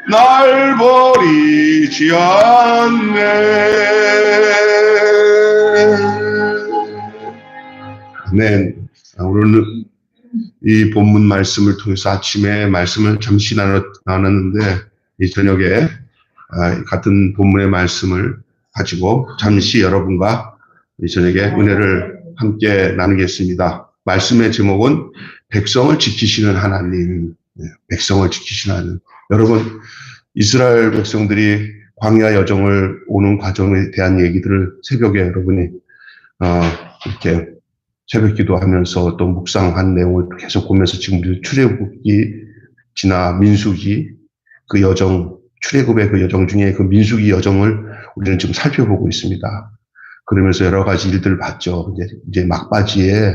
날 버리지 않네. 아멘. 오늘은 이 본문 말씀을 통해서 아침에 말씀을 잠시 나눴는데, 이 저녁에 같은 본문의 말씀을 가지고 잠시 여러분과 이 저녁에 은혜를 함께 나누겠습니다. 말씀의 제목은 백성을 지키시는 하나님. 백성을 지키시는 하나님. 여러분, 이스라엘 백성들이 광야 여정을 오는 과정에 대한 얘기들을 새벽에 여러분이 이렇게 새벽 기도하면서 또 묵상한 내용을 계속 보면서 지금 출애굽기 지나 민수기 그 여정, 출애굽의 그 여정 중에 그 민수기 여정을 우리는 지금 살펴보고 있습니다. 그러면서 여러 가지 일들을 봤죠. 이제 막바지에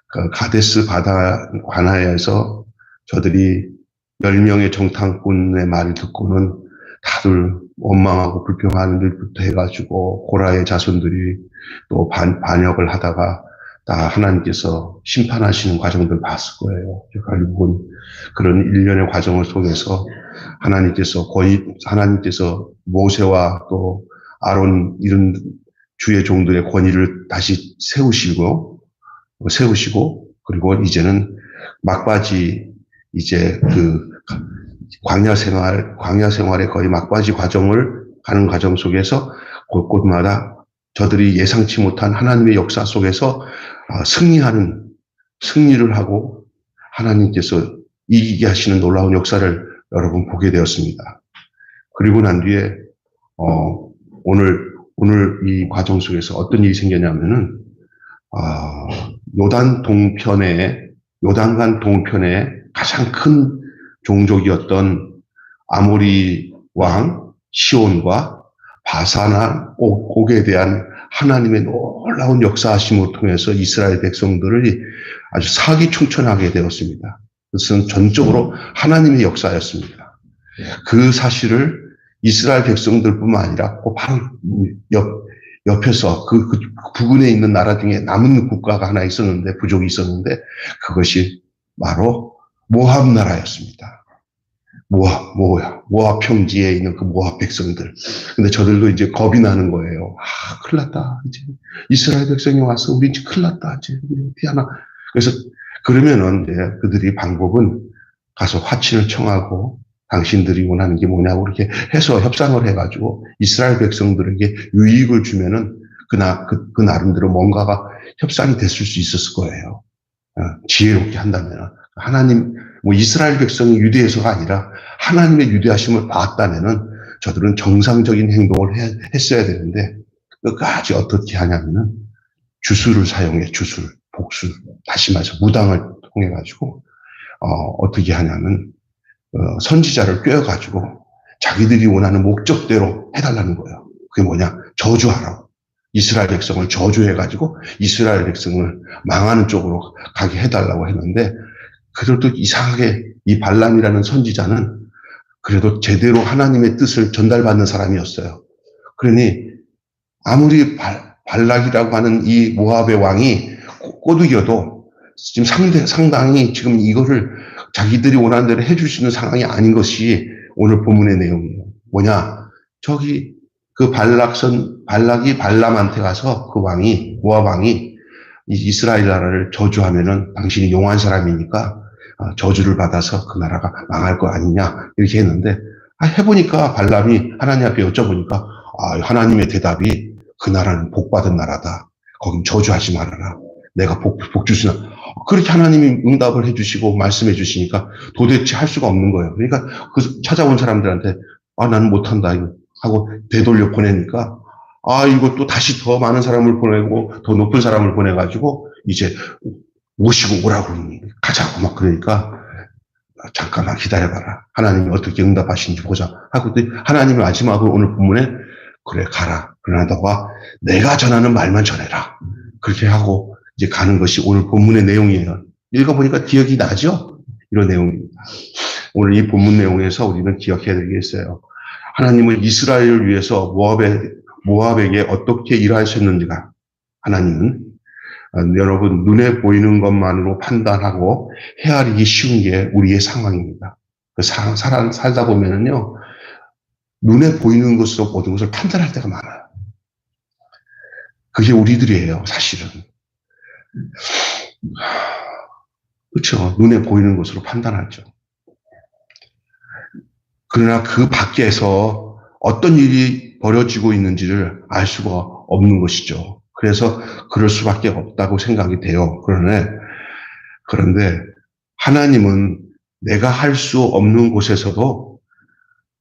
그 가데스 바다 관하에서 저들이 10명의 정탐꾼의 말을 듣고는 다들 원망하고 불평하는 일부터 해가지고 고라의 자손들이 또 반역을 하다가 다 하나님께서 심판하시는 과정들 봤을 거예요. 결국은 그런 일련의 과정을 속에서 하나님께서 모세와 또 아론 이런 주의 종들의 권위를 다시 세우시고 그리고 이제는 막바지 이제 그 광야 생활의 거의 막바지 과정을 가는 과정 속에서 곳곳마다 저들이 예상치 못한 하나님의 역사 속에서 승리를 하고 하나님께서 이기게 하시는 놀라운 역사를 여러분 보게 되었습니다. 그리고 난 뒤에 오늘 이 과정 속에서 어떤 일이 생겼냐면은 요단강 동편에 가장 큰 종족이었던 아모리 왕 시온과 바사나 옥에 대한 하나님의 놀라운 역사하심을 통해서 이스라엘 백성들을 아주 사기충천하게 되었습니다. 그것은 전적으로 하나님의 역사였습니다. 그 사실을 이스라엘 백성들뿐만 아니라 바로 옆에서 그 부근에 있는 나라 중에 남은 국가가 하나 있었는데, 부족이 있었는데, 그것이 바로 모압 나라였습니다. 모압 평지에 있는 그 모압 백성들. 근데 저들도 이제 겁이 나는 거예요. 큰일 났다. 이제 이스라엘 백성이 와서 우리 이제 큰일 났다. 이제 어떻게 하나. 그래서 그러면은 이제 그들이 방법은 가서 화친을 청하고 당신들이 원하는 게 뭐냐고 이렇게 해서 협상을 해가지고 이스라엘 백성들에게 유익을 주면은 그 나름대로 뭔가가 협상이 됐을 수 있었을 거예요. 지혜롭게 한다면. 이스라엘 백성이 유대에서가 아니라 하나님의 유대하심을 봤다면은 저들은 정상적인 행동을 했어야 되는데 끝까지 어떻게 하냐면은 주술을 사용해, 복술. 다시 말해서 무당을 통해가지고, 어떻게 하냐면, 선지자를 꿰어가지고 자기들이 원하는 목적대로 해달라는 거예요. 그게 뭐냐? 저주하라고. 이스라엘 백성을 저주해가지고 이스라엘 백성을 망하는 쪽으로 가게 해달라고 했는데, 그들도 이상하게 이 발람이라는 선지자는 그래도 제대로 하나님의 뜻을 전달받는 사람이었어요. 그러니 아무리 발락이라고 하는 이 모압의 왕이 꼬드겨도 지금 상당히 지금 이거를 자기들이 원하는 대로 해줄 수 있는 상황이 아닌 것이 오늘 본문의 내용이에요. 뭐냐? 저기 그 발락이 발람한테 가서 모압 왕이 이스라엘 나라를 저주하면은 당신이 용한 사람이니까 저주를 받아서 그 나라가 망할 거 아니냐 이렇게 했는데, 해보니까 발람이 하나님 앞에 여쭤보니까 하나님의 대답이 그 나라는 복받은 나라다. 거긴 저주하지 말아라. 내가 복 주시나. 그렇게 하나님이 응답을 해주시고 말씀해 주시니까 도대체 할 수가 없는 거예요. 그러니까 그 찾아온 사람들한테 나는 못한다 하고 되돌려 보내니까 이거 또 다시 더 많은 사람을 보내고 더 높은 사람을 보내가지고 이제 모시고 오라고 가자고 막 그러니까 잠깐만 기다려봐라. 하나님이 어떻게 응답하시는지 보자 하고 하나님이 마지막으로 오늘 본문에 그래 가라. 그러나 너가 내가 전하는 말만 전해라. 그렇게 하고 이제 가는 것이 오늘 본문의 내용이에요. 읽어보니까 기억이 나죠? 이런 내용입니다. 오늘 이 본문 내용에서 우리는 기억해야 되겠어요. 하나님은 이스라엘을 위해서 모압에게 어떻게 일하셨는지가 하나님은 여러분, 눈에 보이는 것만으로 판단하고 헤아리기 쉬운 게 우리의 상황입니다. 살다 보면은요, 눈에 보이는 것으로 모든 것을 판단할 때가 많아요. 그게 우리들이에요, 사실은. 그렇죠. 눈에 보이는 것으로 판단하죠. 그러나 그 밖에서 어떤 일이 벌어지고 있는지를 알 수가 없는 것이죠. 그래서 그럴 수밖에 없다고 생각이 돼요. 그런데 하나님은 내가 할 수 없는 곳에서도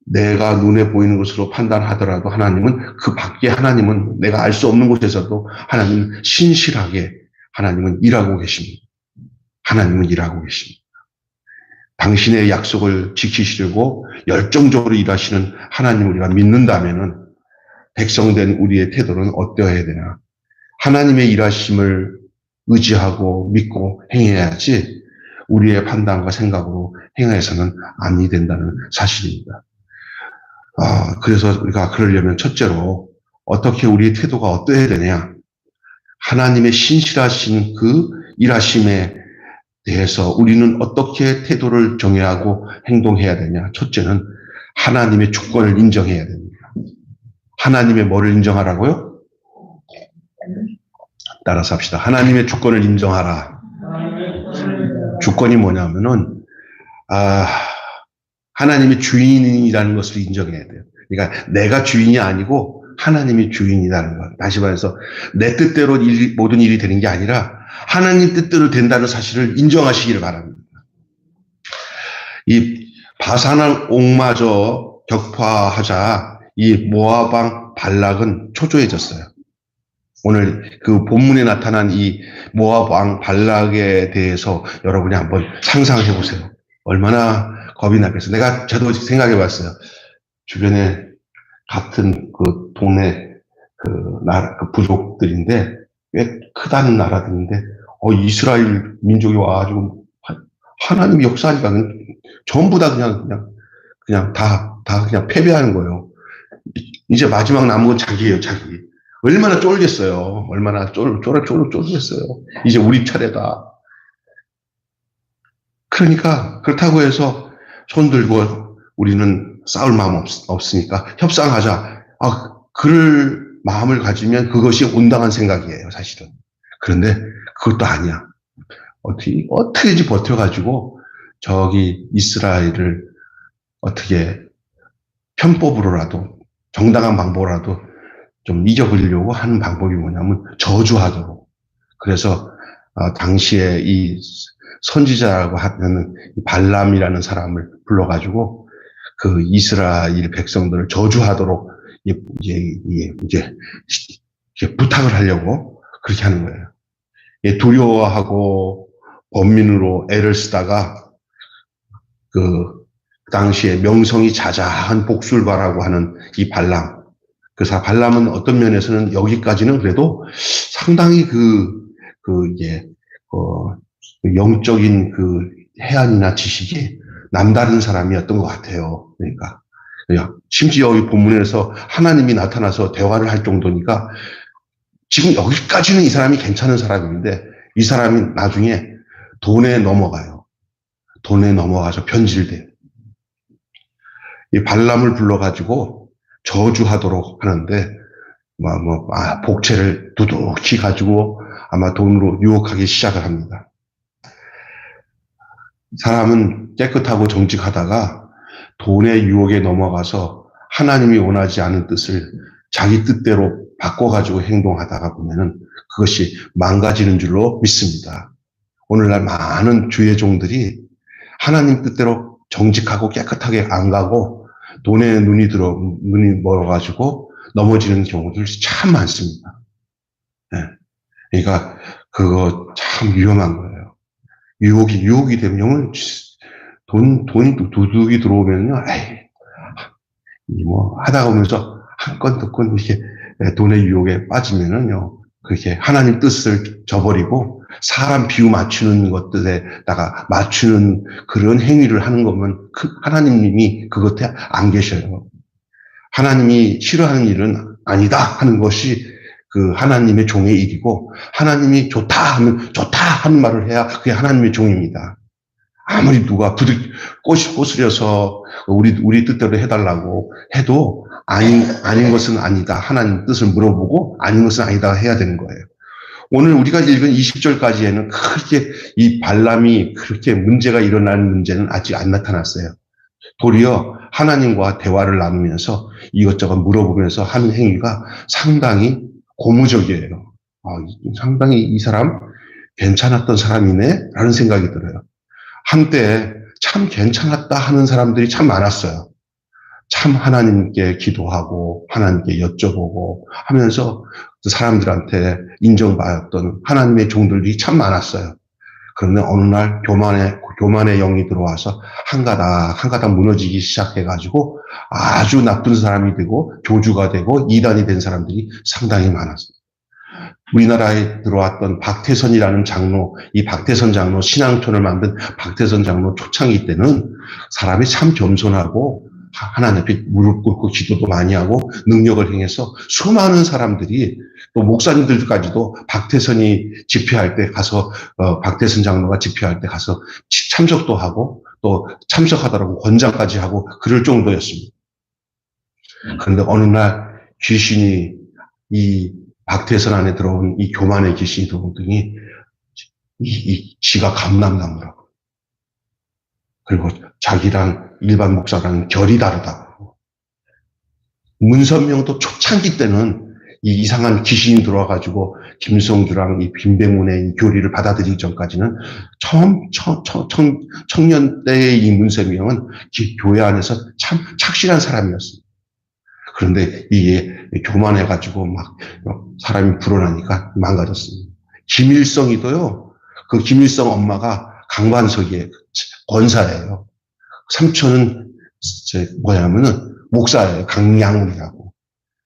내가 눈에 보이는 것으로 판단하더라도 하나님은 그 밖에 하나님은 내가 알 수 없는 곳에서도 하나님은 신실하게 하나님은 일하고 계십니다. 하나님은 일하고 계십니다. 당신의 약속을 지키시려고 열정적으로 일하시는 하나님을 우리가 믿는다면은 백성된 우리의 태도는 어떠해야 되나? 하나님의 일하심을 의지하고 믿고 행해야지 우리의 판단과 생각으로 행해서는 아니 된다는 사실입니다. 그래서 우리가 그러려면 첫째로 어떻게 우리의 태도가 어떠해야 되냐? 하나님의 신실하신 그 일하심에 대해서 우리는 어떻게 태도를 정해하고 행동해야 되냐? 첫째는 하나님의 주권을 인정해야 됩니다. 하나님의 뭐를 인정하라고요? 따라서 합시다. 하나님의 주권을 인정하라. 주권이 뭐냐면은 하나님의 주인이라는 것을 인정해야 돼요. 그러니까 내가 주인이 아니고 하나님이 주인이라는 것. 다시 말해서 내 뜻대로 모든 일이 되는 게 아니라 하나님 뜻대로 된다는 사실을 인정하시기를 바랍니다. 이 바산을 옥마저 격파하자 이 모압 왕 발락은 초조해졌어요. 오늘 그 본문에 나타난 이 모압 왕 발락에 대해서 여러분이 한번 상상해 보세요. 얼마나 겁이 나겠어요. 저도 생각해 봤어요. 주변에 같은 그 동네 그 부족들인데 꽤 크다는 나라들인데 이스라엘 민족이 와가지고 하나님이 역사하니까 전부 다 그냥 다 그냥 패배하는 거예요. 이제 마지막 남은 건 자기예요, 자기. 얼마나 쫄겠어요. 얼마나 쫄겠어요. 이제 우리 차례다. 그러니까 그렇다고 해서 손 들고 우리는 싸울 마음 없으니까 협상하자. 그럴 마음을 가지면 그것이 온당한 생각이에요, 사실은. 그런데 그것도 아니야. 어떻게든지 버텨가지고 저기 이스라엘을 어떻게 편법으로라도 정당한 방법으로라도 좀 이겨버리려고 하는 방법이 뭐냐면 저주하도록. 그래서 당시에 이 선지자라고 하는 발람이라는 사람을 불러가지고 그 이스라엘 백성들을 저주하도록 이제 부탁을 하려고 그렇게 하는 거예요. 두려워하고 범민으로 애를 쓰다가 그 당시에 명성이 자자한 복술바라고 하는 이 발람. 발람은 어떤 면에서는 여기까지는 그래도 상당히 영적인 그 해안이나 지식이 남다른 사람이었던 것 같아요. 그러니까 심지어 이 본문에서 하나님이 나타나서 대화를 할 정도니까 지금 여기까지는 이 사람이 괜찮은 사람인데 이 사람이 나중에 돈에 넘어가요. 돈에 넘어가서 변질돼요. 이 발람을 불러가지고 저주하도록 하는데 복채를 두둑히 가지고 아마 돈으로 유혹하기 시작을 합니다. 사람은 깨끗하고 정직하다가 돈의 유혹에 넘어가서 하나님이 원하지 않은 뜻을 자기 뜻대로 바꿔가지고 행동하다가 보면은 그것이 망가지는 줄로 믿습니다. 오늘날 많은 주의 종들이 하나님 뜻대로 정직하고 깨끗하게 안 가고 돈에 눈이 멀어가지고 넘어지는 경우들이 참 많습니다. 네. 그러니까 그거 참 위험한 거예요. 유혹이 되면 돈이 두둑이 들어오면요, 하다가 보면서 한 건 두 건 이렇게 돈의 유혹에 빠지면은요, 그렇게 하나님 뜻을 저버리고 사람 비유 맞추는 것들에다가 맞추는 그런 행위를 하는 거면 하나님이 그것에 안 계셔요. 하나님이 싫어하는 일은 아니다 하는 것이 그 하나님의 종의 일이고, 하나님이 좋다 하면 좋다 하는 말을 해야 그게 하나님의 종입니다. 아무리 누가 꼬스려서 우리 뜻대로 해달라고 해도 아닌 것은 아니다. 하나님 뜻을 물어보고 아닌 것은 아니다 해야 되는 거예요. 오늘 우리가 읽은 20절까지에는 그렇게 이 발람이 그렇게 문제가 일어나는 문제는 아직 안 나타났어요. 도리어 하나님과 대화를 나누면서 이것저것 물어보면서 하는 행위가 상당히 고무적이에요. 상당히 이 사람 괜찮았던 사람이네 라는 생각이 들어요. 한때 참 괜찮았다 하는 사람들이 참 많았어요. 참 하나님께 기도하고 하나님께 여쭤보고 하면서 사람들한테 인정받았던 하나님의 종들이 참 많았어요. 그런데 어느 날 교만의 영이 들어와서 한 가닥 무너지기 시작해가지고 아주 나쁜 사람이 되고 교주가 되고 이단이 된 사람들이 상당히 많았어요. 우리나라에 들어왔던 박태선이라는 장로, 이 박태선 장로, 신앙촌을 만든 박태선 장로 초창기 때는 사람이 참 겸손하고 하나님 앞에 무릎 꿇고 기도도 많이 하고 능력을 행해서 수많은 사람들이 또 목사님들까지도 박태선이 집회할 때 가서 박태선 장로가 집회할 때 가서 참석도 하고 또 참석하더라고 권장까지 하고 그럴 정도였습니다. 그런데 어느 날 귀신이 이 박태선 안에 들어온 이 교만의 귀신이 들어오더니 지가 감남나무라고. 그리고 자기랑 일반 목사랑 결이 다르다고. 문선명도 초창기 때는 이 이상한 귀신이 들어와가지고 김성주랑 이 빈대문의 이 교리를 받아들이기 전까지는 청년 때의 이 문선명은 교회 안에서 참 착실한 사람이었습니다. 그런데 이게 교만해가지고 막 사람이 불어나니까 망가졌습니다. 김일성이도요, 그 김일성 엄마가 강반석이에요. 권사예요. 삼촌은 뭐냐면은 목사예요. 강양훈이라고.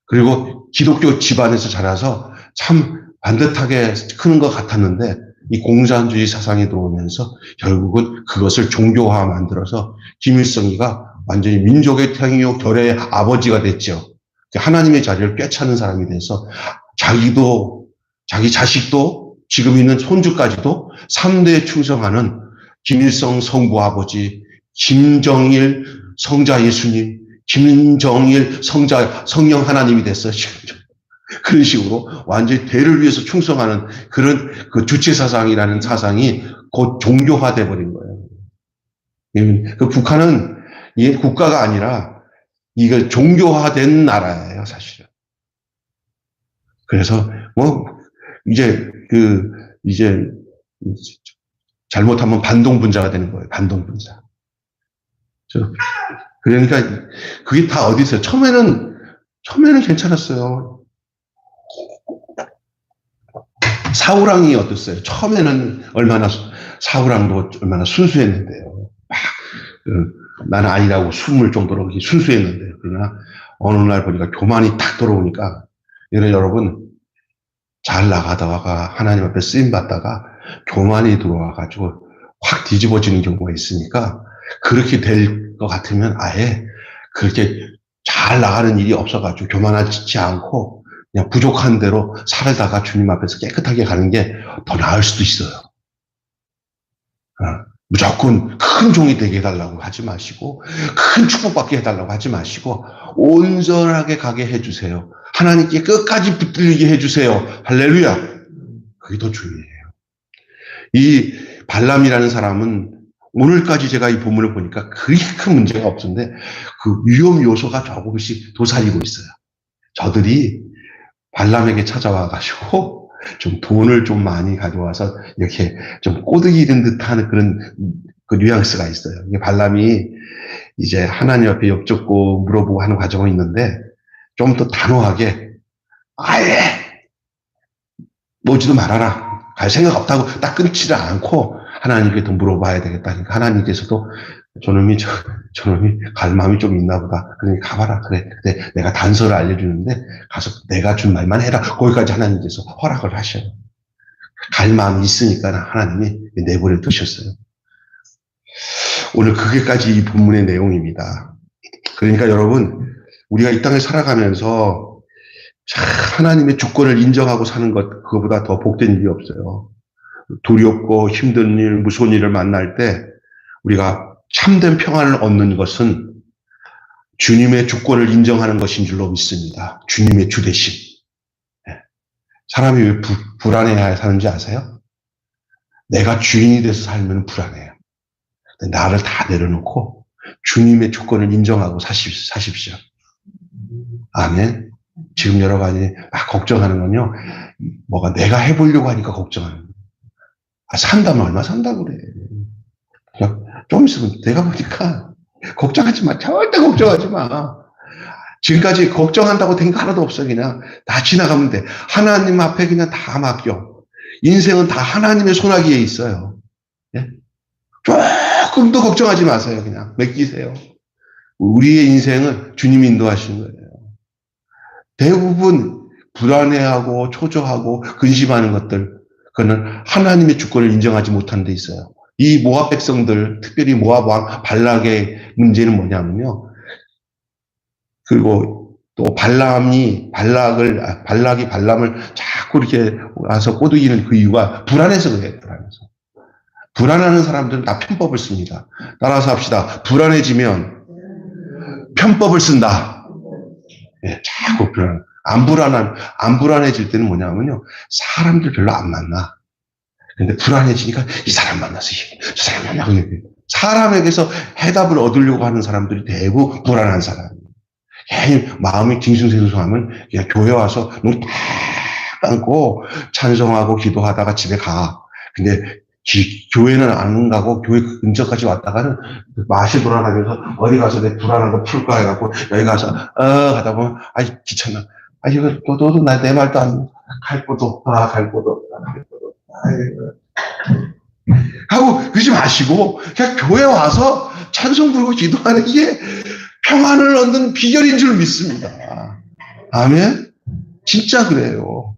그리고 기독교 집안에서 자라서 참 반듯하게 크는 것 같았는데 이 공산주의 사상이 들어오면서 결국은 그것을 종교화 만들어서 김일성이가 완전히 민족의 태양이요 결의 아버지가 됐죠. 하나님의 자리를 꿰차는 사람이 돼서 자기 자식도 지금 있는 손주까지도 3대에 충성하는 김일성 성부 아버지, 김정일 성자 예수님, 김정일 성령 하나님이 됐어요. 그런 식으로 완전히 대를 위해서 충성하는 그런 그 주체 사상이라는 사상이 곧 종교화돼 버린 거예요. 그 북한은 이게 국가가 아니라 이거 종교화된 나라예요, 사실은. 그래서 이제 잘못하면 반동분자가 되는 거예요. 반동분자. 그러니까 그게 다 어디 있어요? 처음에는 괜찮았어요. 사우랑이 어땠어요? 처음에는 사우랑도 얼마나 순수했는데요. 나는 아니라고 숨을 정도로 순수했는데요. 그러나 어느 날 보니까 교만이 탁 들어오니까 여러분 잘 나가다가 하나님 앞에 쓰임 받다가 교만이 들어와가지고 확 뒤집어지는 경우가 있으니까 그렇게 될 것 같으면 아예 그렇게 잘 나가는 일이 없어가지고 교만하지 않고 그냥 부족한 대로 살다가 주님 앞에서 깨끗하게 가는 게 더 나을 수도 있어요. 무조건 큰 종이 되게 해달라고 하지 마시고 큰 축복받게 해달라고 하지 마시고 온전하게 가게 해주세요. 하나님께 끝까지 붙들리게 해주세요. 할렐루야. 그게 더 중요해요. 이 발람이라는 사람은 오늘까지 제가 이 본문을 보니까 그리 큰 문제가 없었는데 그 위험 요소가 조금씩 도사리고 있어요. 저들이 발람에게 찾아와가지고 좀 돈을 좀 많이 가져와서 이렇게 좀 꼬드기 이른 듯한 그런 그 뉘앙스가 있어요. 이게 발람이 이제 하나님 앞에 엽젓고 물어보고 하는 과정은 있는데 좀 더 단호하게 아예 오지도 말아라. 갈 생각 없다고 딱 끊지를 않고 하나님께 더 물어봐야 되겠다. 그러니까 하나님께서도 저놈이 갈 마음이 좀 있나 보다. 그러니까 가봐라. 그래. 근데 내가 단서를 알려주는데 가서 내가 준 말만 해라. 거기까지 하나님께서 허락을 하셔요. 갈 마음이 있으니까 하나님이 내버려 두셨어요. 오늘 그게까지 이 본문의 내용입니다. 그러니까 여러분, 우리가 이 땅을 살아가면서 하나님의 주권을 인정하고 사는 것, 그거보다 더 복된 일이 없어요. 두렵고 힘든 일, 무서운 일을 만날 때 우리가 참된 평안을 얻는 것은 주님의 주권을 인정하는 것인 줄로 믿습니다. 주님의 주대심. 사람이 왜 불안해야 사는지 아세요? 내가 주인이 돼서 살면 불안해요. 나를 다 내려놓고 주님의 주권을 인정하고 사십시오. 아멘. 지금 여러 가지 막 걱정하는 건요, 뭐가 내가 해보려고 하니까 걱정하는 거예요. 산다면 얼마 산다고 그래. 좀 있으면 내가 보니까 걱정하지 마. 절대 걱정하지 마. 지금까지 걱정한다고 된 거 하나도 없어. 그냥 다 지나가면 돼. 하나님 앞에 그냥 다 맡겨. 인생은 다 하나님의 손아귀에 있어요. 예? 조금도 걱정하지 마세요. 그냥 맡기세요. 우리의 인생은 주님이 인도하시는 거예요. 대부분 불안해하고 초조하고 근심하는 것들, 그거는 하나님의 주권을 인정하지 못하는 데 있어요. 이 모압 백성들, 특별히 모압 왕 발락의 문제는 뭐냐면요. 그리고 또 발락이 발람을 자꾸 이렇게 와서 꼬드기는 그 이유가 불안해서 그래요. 불안하는 사람들은 다 편법을 씁니다. 따라서 합시다. 불안해지면 편법을 쓴다. 예, 자꾸 안 불안해질 때는 뭐냐면요. 사람들 별로 안 만나. 근데 불안해지니까 이 사람 만나서 저 사람 만나서 사람에게서 해답을 얻으려고 하는 사람들이 대부분 불안한 사람이에요. 마음이 딩숭생숭하면 그냥 교회 와서 눈 딱 감고 찬송하고 기도하다가 집에 가. 근데 교회는 안 가고 교회 근처까지 왔다가는 마시 돌아다니면서 어디 가서 내 불안한 거 풀까 해갖고 여기 가서 하다 보면 귀찮아. 이거 너도 내 말도 안 갈 곳도 없다. 갈 곳도 없다. 갈 곳도 없다. 하고 그러지 마시고 그냥 교회 와서 찬송 부르고 기도하는 게 평안을 얻는 비결인 줄 믿습니다. 아멘? 진짜 그래요.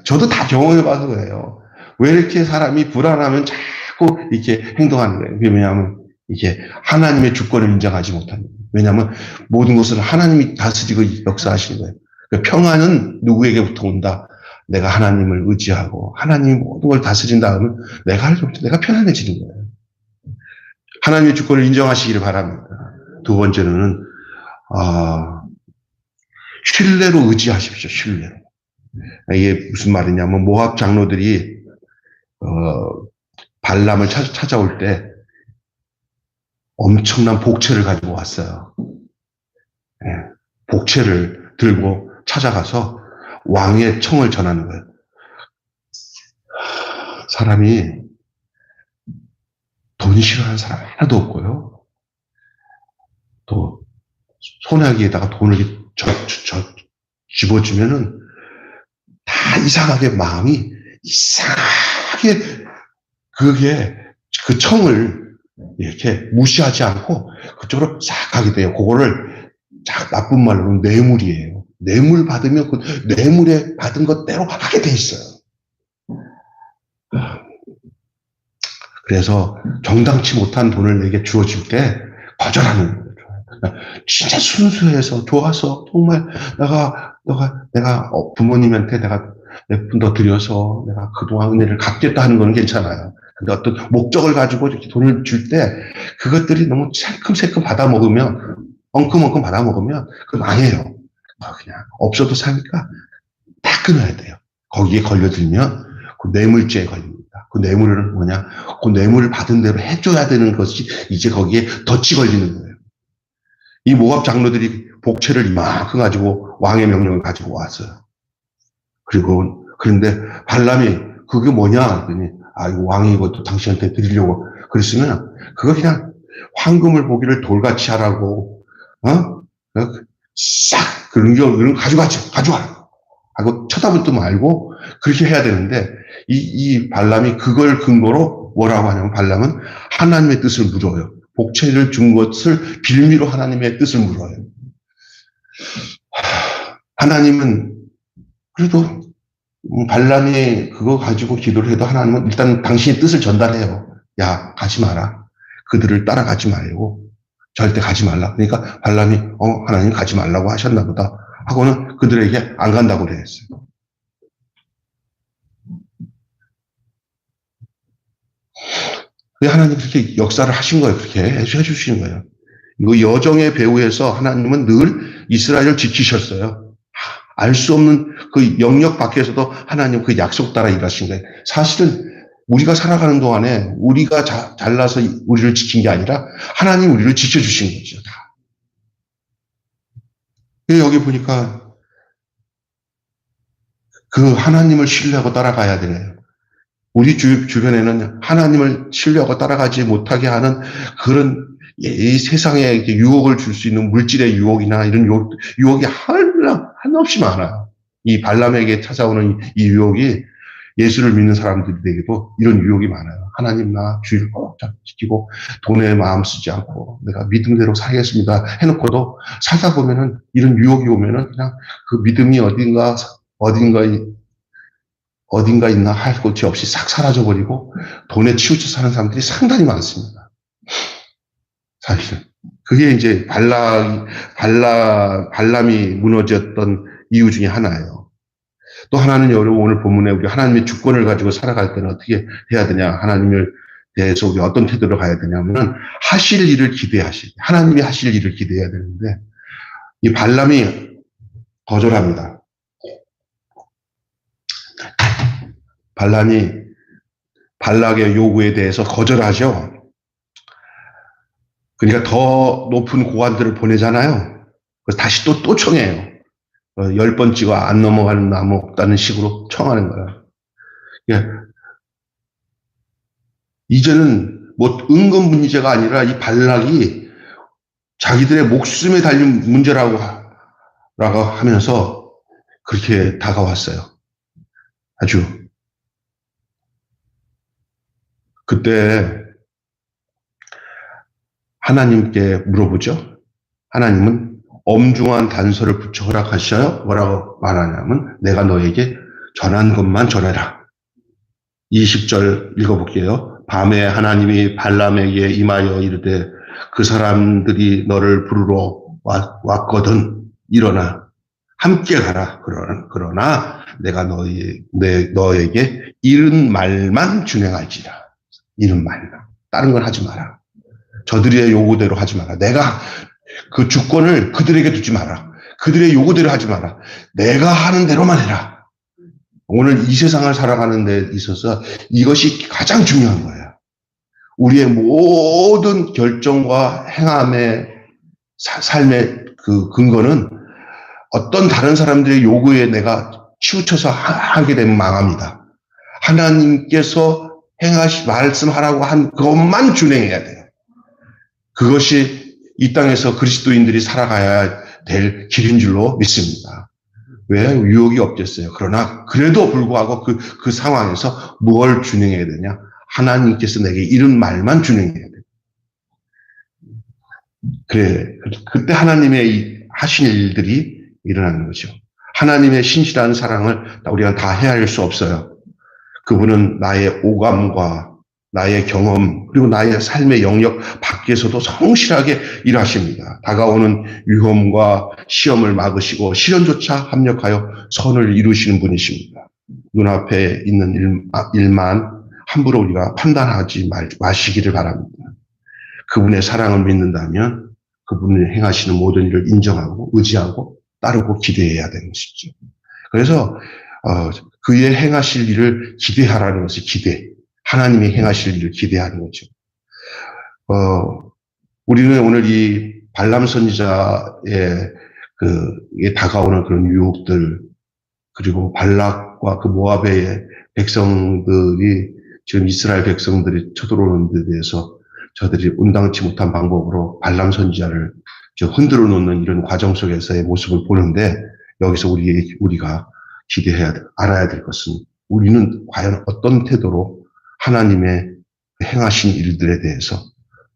저도 다 경험해봐서 그래요. 왜 이렇게 사람이 불안하면 자꾸 이렇게 행동하는 거예요. 왜냐하면 이게 하나님의 주권을 인정하지 못하는 거예요. 왜냐하면 모든 것을 하나님이 다스리고 역사하시는 거예요. 그러니까 평안은 누구에게부터 온다? 내가 하나님을 의지하고 하나님이 모든 걸 다스린다 하면 내가 편안해지는 거예요. 하나님의 주권을 인정하시기를 바랍니다. 두 번째는 신뢰로 의지하십시오. 신뢰로. 이게 무슨 말이냐면 모압 장로들이 발람을 찾아올 때 엄청난 복채를 가지고 왔어요. 예, 복채를 들고 찾아가서 왕의 청을 전하는 거예요. 사람이 돈 싫어하는 사람이 하나도 없고요. 또 소나기에다가 돈을 집어주면은 다 이상하게 마음이 이상하게 그 청을 이렇게 무시하지 않고 그쪽으로 싹 가게 돼요. 그거를 나쁜 말로는 뇌물이에요. 뇌물 받으면 그 뇌물에 받은 것대로 하게 돼 있어요. 그래서 정당치 못한 돈을 내게 주어줄 때 거절하는 거예요. 진짜 순수해서 좋아서 정말 내가 부모님한테 내가 몇 푼 더 드려서 내가 그동안 은혜를 갚겠다 하는 건 괜찮아요. 근데 어떤 목적을 가지고 이렇게 돈을 줄 때 그것들이 너무 새큼새큼 받아먹으면 엉큼엉큼 받아먹으면 그 망해요. 그냥 없어도 사니까 다 끊어야 돼요. 거기에 걸려들면 그 뇌물죄에 걸립니다. 그 뇌물은 뭐냐? 그 뇌물을 받은 대로 해줘야 되는 것이 이제 거기에 덫이 걸리는 거예요. 이 모압 장로들이 복채를 이만큼 가지고 왕의 명령을 가지고 왔어요. 그런데 발람이 그게 뭐냐? 그랬더니 이거 왕이 이것도 당신한테 드리려고 그랬으면 그거 그냥 황금을 보기를 돌같이 하라고 싹 그런 거 가져와라 하고 쳐다보지도 말고 그렇게 해야 되는데 이 발람이 그걸 근거로 뭐라고 하냐면 발람은 하나님의 뜻을 물어요. 복채를 준 것을 빌미로 하나님의 뜻을 물어요. 하나님은 그래도 발람이 그거 가지고 기도를 해도 하나님은 일단 당신의 뜻을 전달해요. 야, 가지 마라. 그들을 따라가지 말고 절대 가지 말라. 그러니까 발람이 하나님 가지 말라고 하셨나 보다 하고는 그들에게 안 간다고 그랬어요. 하나님 그렇게 역사를 하신 거예요. 그렇게 해주시는 거예요. 이거 여정의 배후에서 하나님은 늘 이스라엘을 지키셨어요. 알 수 없는 그 영역 밖에서도 하나님 그 약속 따라 일하신 거예요. 사실은 우리가 살아가는 동안에 우리가 잘나서 우리를 지킨 게 아니라 하나님 우리를 지켜주신 거죠. 다. 여기 보니까 그 하나님을 신뢰하고 따라가야 되네요. 우리 주변에는 하나님을 신뢰하고 따라가지 못하게 하는 그런 이 세상에 유혹을 줄 수 있는 물질의 유혹이나 이런 유혹이 한없이 많아요. 이 발람에게 찾아오는 이 유혹이 예수를 믿는 사람들에게도 이런 유혹이 많아요. 하나님 나 주의를 꼭 지키고 돈에 마음 쓰지 않고 내가 믿음대로 살겠습니다 해놓고도 살다 보면은 이런 유혹이 오면은 그냥 그 믿음이 어딘가 있나 할 곳이 없이 싹 사라져버리고 돈에 치우쳐 사는 사람들이 상당히 많습니다. 사실은. 그게 이제 발람이 무너졌던 이유 중에 하나예요. 또 하나는 여러분 오늘 본문에 우리 하나님의 주권을 가지고 살아갈 때는 어떻게 해야 되냐, 하나님을 대해서 우리 어떤 태도로 가야 되냐면은 하실 일을 하나님이 하실 일을 기대해야 되는데 이 발람이 거절합니다. 발람이 발락의 요구에 대해서 거절하죠. 그러니까 더 높은 고관들을 보내잖아요. 그래서 다시 또 청해요. 10번 찍어 안 넘어가는 나무 없다는 식으로 청하는 거예요. 그러니까 이제는 뭐 은근 문제가 아니라 이 발락이 자기들의 목숨에 달린 문제라고 하면서 그렇게 다가왔어요. 아주. 그때 하나님께 물어보죠. 하나님은 엄중한 단서를 붙여 허락하셔요. 뭐라고 말하냐면 내가 너에게 전한 것만 전해라. 20절 읽어볼게요. 밤에 하나님이 발람에게 임하여 이르되 그 사람들이 너를 부르러 왔거든. 일어나 함께 가라. 그러나 내가 너에게 이른 말만 준행할지라. 이른 말만. 다른 건 하지 마라. 저들의 요구대로 하지 마라. 내가 그 주권을 그들에게 두지 마라. 그들의 요구대로 하지 마라. 내가 하는 대로만 해라. 오늘 이 세상을 살아가는 데 있어서 이것이 가장 중요한 거예요. 우리의 모든 결정과 행함의 삶의 그 근거는 어떤 다른 사람들의 요구에 내가 치우쳐서 하게 되면 망합니다. 하나님께서 말씀하라고 한 그것만 준행해야 돼요. 그것이 이 땅에서 그리스도인들이 살아가야 될 길인 줄로 믿습니다. 왜? 유혹이 없겠어요. 그러나 그래도 불구하고 그 상황에서 뭘 준행해야 되냐? 하나님께서 내게 이런 말만 준행해야 돼요. 그래. 그때 하나님의 하신 일들이 일어나는 거죠. 하나님의 신실한 사랑을 우리가 다 헤아릴 수 없어요. 그분은 나의 오감과 나의 경험 그리고 나의 삶의 영역 밖에서도 성실하게 일하십니다. 다가오는 위험과 시험을 막으시고 시련조차 합력하여 선을 이루시는 분이십니다. 눈앞에 있는 일만 함부로 우리가 판단하지 마시기를 바랍니다. 그분의 사랑을 믿는다면 그분이 행하시는 모든 일을 인정하고 의지하고 따르고 기대해야 되는 것이죠. 그래서 그의 행하실 일을 기대하라는 것이 하나님이 행하실 일을 기대하는 거죠. 우리는 오늘 이 발람 선지자의 다가오는 그런 유혹들, 그리고 발락과 그 모압의 백성들이 지금 이스라엘 백성들이 쳐들어오는 데 대해서 저들이 온당치 못한 방법으로 발람 선지자를 흔들어 놓는 이런 과정 속에서의 모습을 보는데 여기서 우리가 알아야 될 것은 우리는 과연 어떤 태도로 하나님의 행하신 일들에 대해서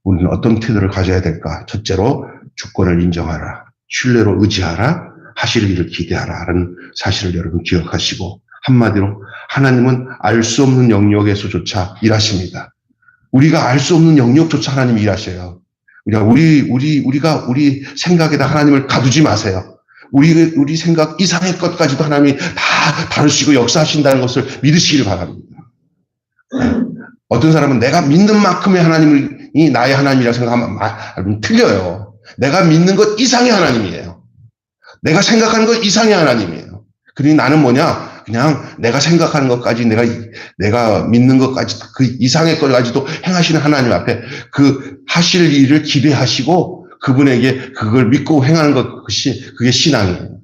우리는 어떤 태도를 가져야 될까? 첫째로 주권을 인정하라. 신뢰로 의지하라. 하실 일을 기대하라. 라는 사실을 여러분 기억하시고 한마디로 하나님은 알 수 없는 영역에서조차 일하십니다. 우리가 알 수 없는 영역조차 하나님이 일하셔요. 우리가 우리 생각에다 하나님을 가두지 마세요. 우리 생각 이상의 것까지도 하나님이 다 다루시고 역사하신다는 것을 믿으시길 바랍니다. 어떤 사람은 내가 믿는 만큼의 하나님이 나의 하나님이라고 생각하면 틀려요. 내가 믿는 것 이상의 하나님이에요. 내가 생각하는 것 이상의 하나님이에요. 그러니 나는 뭐냐? 그냥 내가 생각하는 것까지, 내가 믿는 것까지, 그 이상의 것까지도 행하시는 하나님 앞에 그 하실 일을 기대하시고 그분에게 그걸 믿고 행하는 그게 신앙이에요.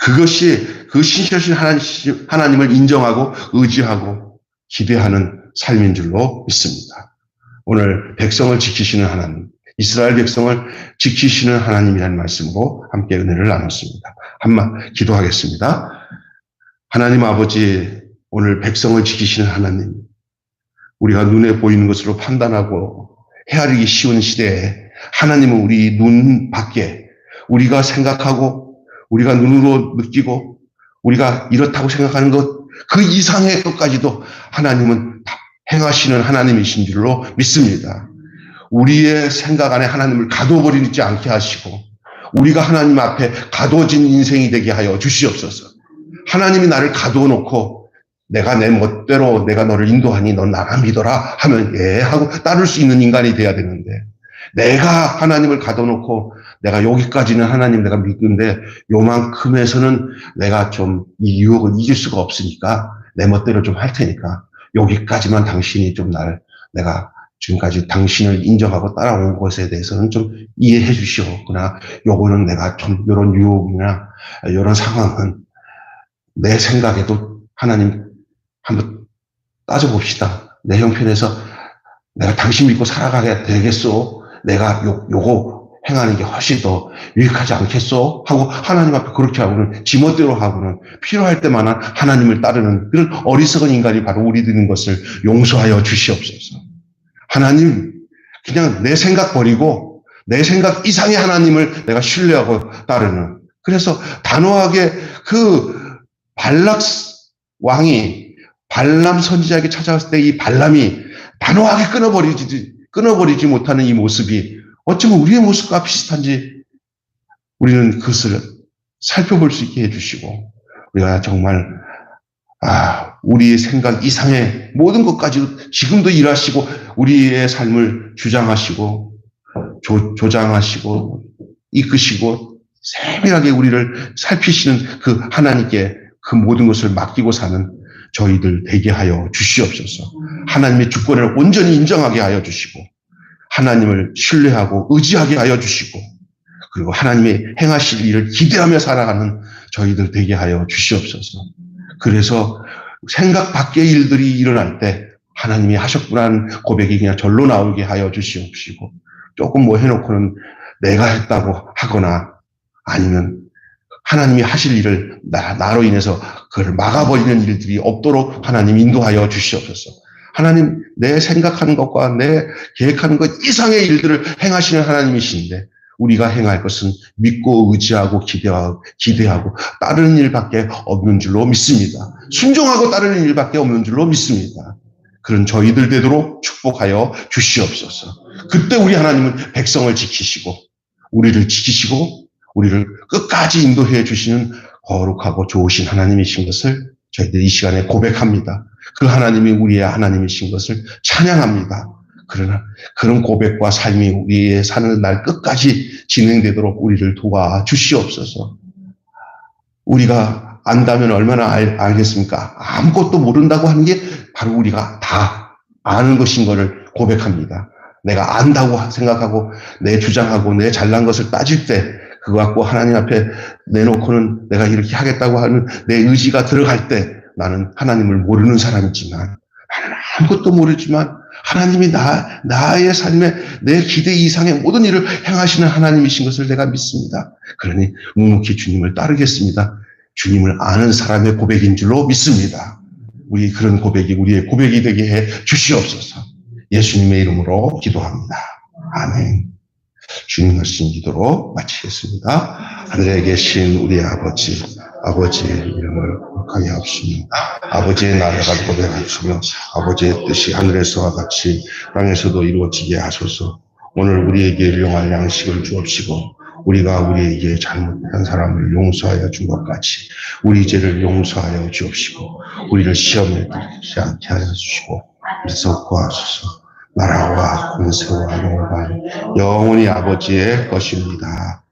그것이 그 신실하신 하나님을 인정하고 의지하고 기대하는 삶인 줄로 믿습니다. 오늘 백성을 지키시는 하나님, 이스라엘 백성을 지키시는 하나님이라는 말씀으로 함께 은혜를 나눴습니다. 기도하겠습니다. 하나님 아버지, 오늘 백성을 지키시는 하나님, 우리가 눈에 보이는 것으로 판단하고 헤아리기 쉬운 시대에 하나님은 우리 눈 밖에 우리가 생각하고 우리가 눈으로 느끼고 우리가 이렇다고 생각하는 것 그 이상의 것까지도 하나님은 행하시는 하나님이신 줄로 믿습니다. 우리의 생각 안에 하나님을 가둬버리지 않게 하시고 우리가 하나님 앞에 가둬진 인생이 되게 하여 주시옵소서. 하나님이 나를 가두어놓고 내가 내 멋대로 내가 너를 인도하니 넌 나만 믿어라 하면 예 하고 따를 수 있는 인간이 돼야 되는데, 내가 하나님을 가둬놓고 내가 여기까지는 하나님 내가 믿는데 요만큼에서는 내가 좀 이 유혹을 이길 수가 없으니까 내 멋대로 좀 할 테니까 여기까지만 당신이 좀 내가 지금까지 당신을 인정하고 따라온 것에 대해서는 좀 이해해 주시오구나. 요거는 내가 좀 이런 유혹이나 이런 상황은 내 생각에도 하나님 한번 따져봅시다. 내 형편에서 내가 당신 믿고 살아가게 되겠소? 내가 요거 행하는 게 훨씬 더 유익하지 않겠소? 하고 하나님 앞에 그렇게 하고는 지멋대로 하고는 필요할 때만 하나님을 따르는 그런 어리석은 인간이 바로 우리들인 것을 용서하여 주시옵소서. 하나님, 그냥 내 생각 버리고 내 생각 이상의 하나님을 내가 신뢰하고 따르는, 그래서 단호하게 그 발락 왕이 발람 선지자에게 찾아왔을 때 이 발람이 단호하게 끊어버리지 못하는 이 모습이 어쩌면 우리의 모습과 비슷한지 우리는 그것을 살펴볼 수 있게 해주시고, 우리가 정말 우리의 생각 이상의 모든 것까지도 지금도 일하시고 우리의 삶을 주장하시고 조장하시고 이끄시고 세밀하게 우리를 살피시는 그 하나님께 그 모든 것을 맡기고 사는 저희들 되게 하여 주시옵소서. 하나님의 주권을 온전히 인정하게 하여 주시고 하나님을 신뢰하고 의지하게 하여 주시고 그리고 하나님의 행하실 일을 기대하며 살아가는 저희들 되게 하여 주시옵소서. 그래서 생각 밖의 일들이 일어날 때 하나님이 하셨구나는 고백이 그냥 절로 나오게 하여 주시옵시고, 조금 뭐 해놓고는 내가 했다고 하거나 아니면 하나님이 하실 일을 나로 인해서 그걸 막아버리는 일들이 없도록 하나님 인도하여 주시옵소서. 하나님, 내 생각하는 것과 내 계획하는 것 이상의 일들을 행하시는 하나님이신데 우리가 행할 것은 믿고 의지하고 기대하고 따르는 일밖에 없는 줄로 믿습니다. 순종하고 따르는 일밖에 없는 줄로 믿습니다. 그런 저희들 되도록 축복하여 주시옵소서. 그때 우리 하나님은 백성을 지키시고 우리를 지키시고 우리를 끝까지 인도해 주시는 거룩하고 좋으신 하나님이신 것을 저희들이 이 시간에 고백합니다. 그 하나님이 우리의 하나님이신 것을 찬양합니다. 그러나 그런 고백과 삶이 우리의 사는 날 끝까지 진행되도록 우리를 도와주시옵소서. 우리가 안다면 얼마나 알겠습니까? 아무것도 모른다고 하는 게 바로 우리가 다 아는 것인 것을 고백합니다. 내가 안다고 생각하고 내 주장하고 내 잘난 것을 따질 때 그거 갖고 하나님 앞에 내놓고는 내가 이렇게 하겠다고 하는 내 의지가 들어갈 때 나는 하나님을 모르는 사람이지만, 나는 아무것도 모르지만 하나님이 나의 삶에 내 기대 이상의 모든 일을 행하시는 하나님이신 것을 내가 믿습니다. 그러니 묵묵히 주님을 따르겠습니다. 주님을 아는 사람의 고백인 줄로 믿습니다. 우리 그런 고백이 우리의 고백이 되게 해 주시옵소서. 예수님의 이름으로 기도합니다. 아멘. 주님 하신 기도로 마치겠습니다. 하늘에 계신 우리 아버지, 아버지의 이름을 거룩하게 하옵시며 아버지의 나라가 도래하시며 아버지의 뜻이 하늘에서와 같이 땅에서도 이루어지게 하소서. 오늘 우리에게 일용할 양식을 주옵시고 우리가 우리에게 잘못한 사람을 용서하여 준 것 같이 우리 죄를 용서하여 주옵시고 우리를 시험에 들지 않게 하여 주시고 그래서 구하소서. 나라와 권세와 영광 영원히 아버지의 것입니다.